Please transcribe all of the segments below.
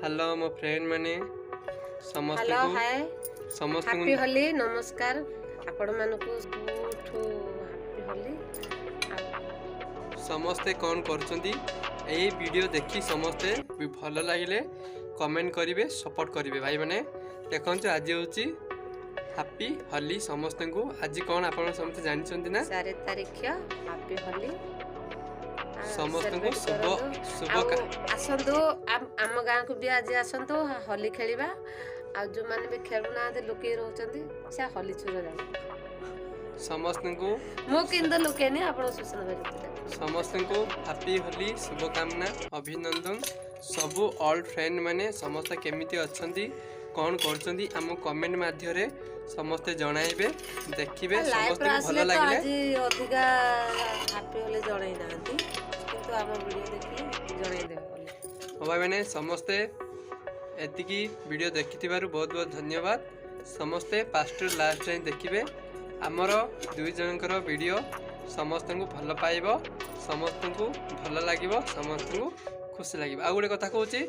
Hello मो friend माने समस्त हेलो को हाय समस्त हैप्पी होली नमस्कार आपण मानकु ठू हैप्पी होली समस्ते कौन करछंती एई वीडियो देखि समस्ते भल लागिले कमेंट करिवे सपोर्ट करिवे भाई माने देखंत आज होची हैप्पी होली समस्त को आज कौन आपण समस्त जानि छंती ना 4 तारिख हैप्पी होली समस्त को शुभ शुभ आसंतु आम गाँ को भी आज आसंतु होली खेलिबा आ जो माने भी खेलु ना दे लुके रहउचंती से होली छुरा जा समस्त को मो किंद लुके ने आपण सूचना करिते समस्त को हैप्पी होली शुभकामना अभिनंदन सबु ऑल फ्रेंड माने समस्त केमिति अछंती कौन करछंती हम कमेंट माध्यम रे समस्त जणाइबे देखिबे समस्त भलो लागिले आज अधिका हैप्पी होली जणाई नांती किंतु हम वीडियो देखि जणाई देबो भाई मैंने समस्ते एतिकी वीडियो देखिथिबारु बहुत बहुत धन्यवाद समस्ते पास्टर लास्ट टाइम देखिबे आमर दुई जनकर वीडियो समस्त को भल पाइबो समस्त को भल लागिबो समस्त को खुशी लागिबो आ गोटे कथा कहूची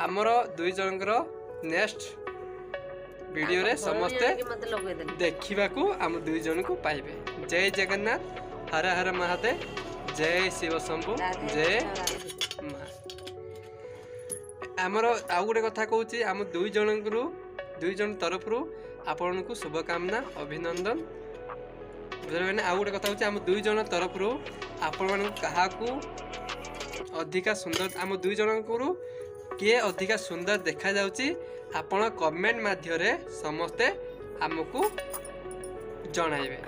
आमर दुई जनकर नेक्स्ट वीडियो रे समस्ते देखिबाकू आम दुई जन को पाइबे जय जगन्नाथ हर हर महादेव जय शिव शंभु जय आमर आउ गोटे कथा कहूची आम दुई जन तरफ आपण को शुभकामना अभिनंदन बुझे आउ गोटे कथा आम दुई जन तरफ आपण मान क्या अधिका सुंदर आम दुई जन को किए अधिका सुंदर देखा जाउची आपण कमेंट माध्यम समस्ते आमको जणाइबे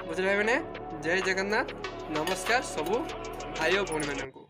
बुझे भाई मैंने जय जगन्नाथ नमस्कार सबू भाई और भौणी मानू।